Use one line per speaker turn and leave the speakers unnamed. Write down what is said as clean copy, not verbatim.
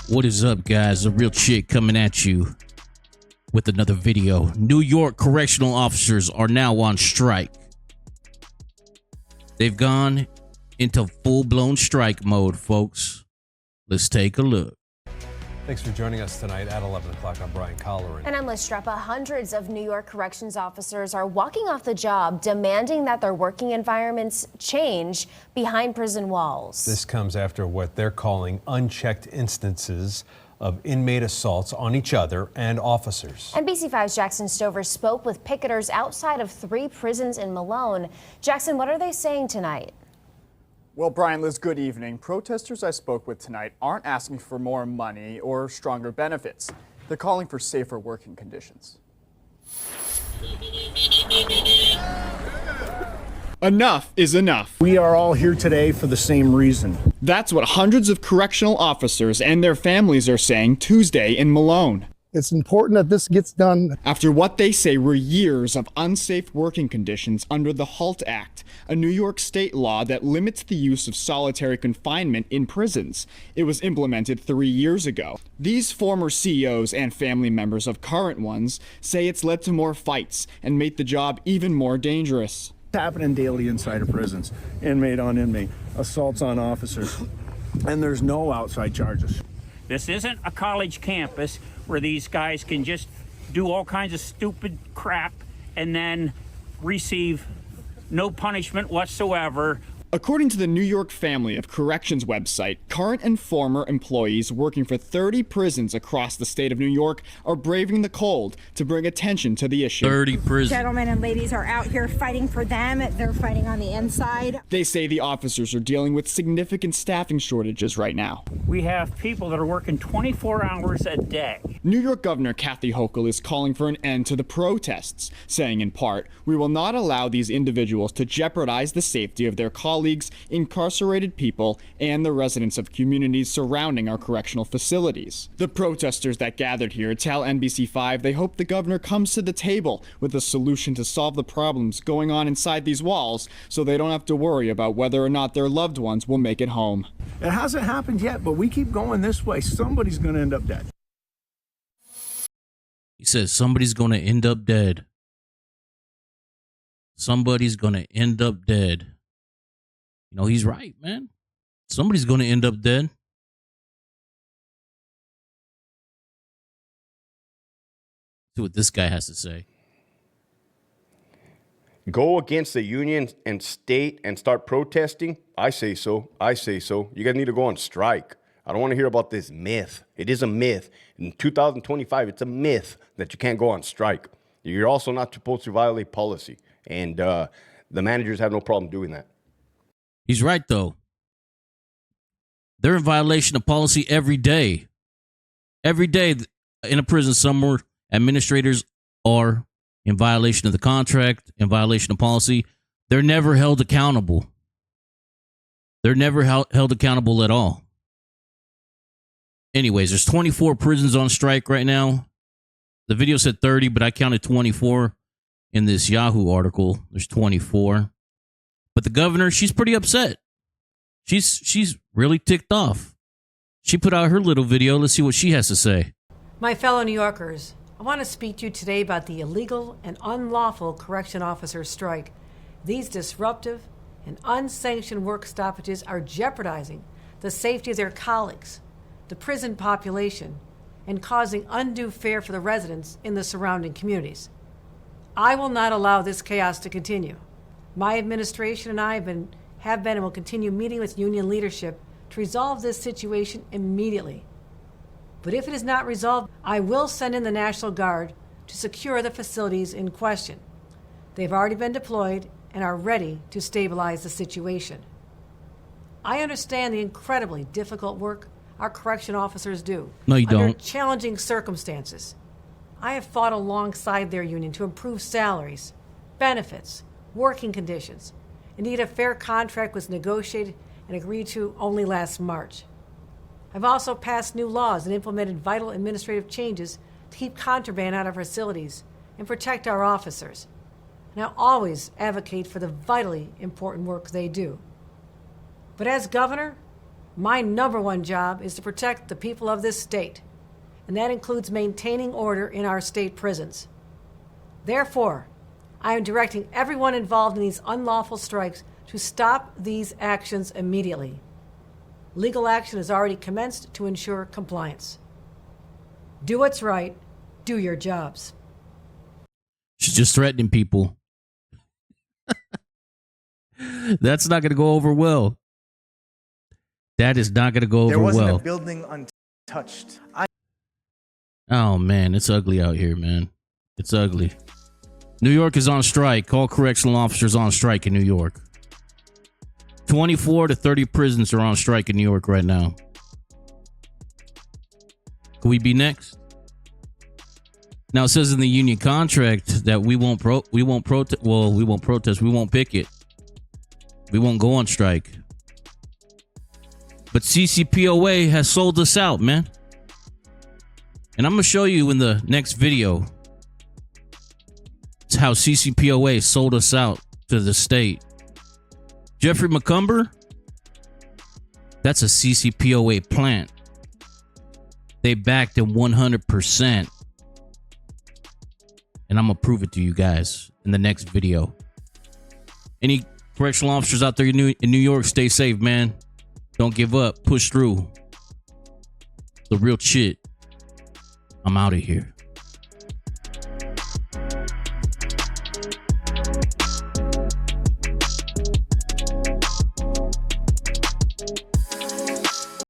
What is up, guys? A real chick coming at you with another video. New York correctional officers are now on strike. They've gone into full-blown strike mode, folks. Let's take a look.
Thanks for joining us tonight at 11 o'clock. I'm Brian Colleran.
And I'm Liz Streppa. Hundreds of New York corrections officers are walking off the job, demanding that their working environments change behind prison walls.
This comes after what they're calling unchecked instances of inmate assaults on each other and officers.
NBC5's Jackson Stover spoke with picketers outside of 3 prisons in Malone. Jackson, what are they saying tonight?
Well, Brian, Liz, good evening. Protesters I spoke with tonight aren't asking for more money or stronger benefits. They're calling for safer working conditions.
Enough is enough.
We are all here today for the same reason.
That's what hundreds of correctional officers and their families are saying Tuesday in Malone.
It's important that this gets done.
After what they say were years of unsafe working conditions under the HALT Act, a New York state law that limits the use of solitary confinement in prisons. It was implemented 3 years ago. These former CEOs and family members of current ones say it's led to more fights and made the job even more dangerous.
It's happening daily inside of prisons, inmate on inmate, assaults on officers, and there's no outside charges.
This isn't a college campus where these guys can just do all kinds of stupid crap and then receive no punishment whatsoever.
According to the New York Family of Corrections website, current and former employees working for 30 prisons across the state of New York are braving the cold to bring attention to the issue.
30 prisons.
Gentlemen and ladies are out here fighting for them. They're fighting on the inside.
They say the officers are dealing with significant staffing shortages right now.
We have people that are working 24 hours a day.
New York Governor Kathy Hochul is calling for an end to the protests, saying in part, "We will not allow these individuals to jeopardize the safety of their colleagues, incarcerated people, and the residents of communities surrounding our correctional facilities." The protesters that gathered here tell NBC5 they hope the governor comes to the table with a solution to solve the problems going on inside these walls so they don't have to worry about whether or not their loved ones will make it home.
It hasn't happened yet, but we keep going this way. Somebody's going to end up dead.
He says somebody's going to end up dead. Somebody's going to end up dead. You know, he's right, man. Somebody's going to end up dead. See what this guy has to say.
Go against the union and state and start protesting? I say so. I say so. You guys need to go on strike. I don't want to hear about this myth. It is a myth. In 2025, it's a myth that you can't go on strike. You're also not supposed to violate policy. And the managers have no problem doing that.
He's right, though. They're in violation of policy every day. Every day in a prison somewhere, administrators are in violation of the contract, in violation of policy. They're never held accountable. They're never held accountable at all. Anyways, there's 24 prisons on strike right now. The video said 30, but I counted 24 in this Yahoo article. There's 24. But the governor, she's pretty upset. She's really ticked off. She put out her little video. Let's see what she has to say.
My fellow New Yorkers, I want to speak to you today about the illegal and unlawful correction officers strike. These disruptive and unsanctioned work stoppages are jeopardizing the safety of their colleagues, the prison population, and causing undue fear for the residents in the surrounding communities. I will not allow this chaos to continue. My administration and I have been and will continue meeting with union leadership to resolve this situation immediately. But if it is not resolved, I will send in the National Guard to secure the facilities in question. They've already been deployed and are ready to stabilize the situation. I understand the incredibly difficult work our correction officers do.
No, you
under
don't.
challenging circumstances. I have fought alongside their union to improve salaries, benefits, working conditions. Indeed, a fair contract was negotiated and agreed to only last March. I've also passed new laws and implemented vital administrative changes to keep contraband out of our facilities and protect our officers. And I'll always advocate for the vitally important work they do. But as governor, My number one job is to protect the people of this state, and that includes maintaining order in our state prisons. Therefore, I am directing everyone involved in these unlawful strikes to stop these actions immediately. Legal action has already commenced to ensure compliance. Do what's right. Do your jobs.
She's just threatening people. That's not going to go over well. That is not going to go over well.
There wasn't a building untouched.
Oh, man, it's ugly out here, man. It's ugly. New York is on strike. All correctional officers on strike in New York. 24 to 30 prisons are on strike in New York right now. Could we be next? Now it says in the union contract that we won't protest. We won't picket. We won't go on strike. But CCPOA has sold us out, man. And I'm going to show you in the next video. It's how CCPOA sold us out to the state. Jeffrey McCumber, that's a CCPOA plant. They backed him 100%. And I'm going to prove it to you guys in the next video. Any correctional officers out there in New York, stay safe, man. Don't give up. Push through. The real shit. I'm out of here.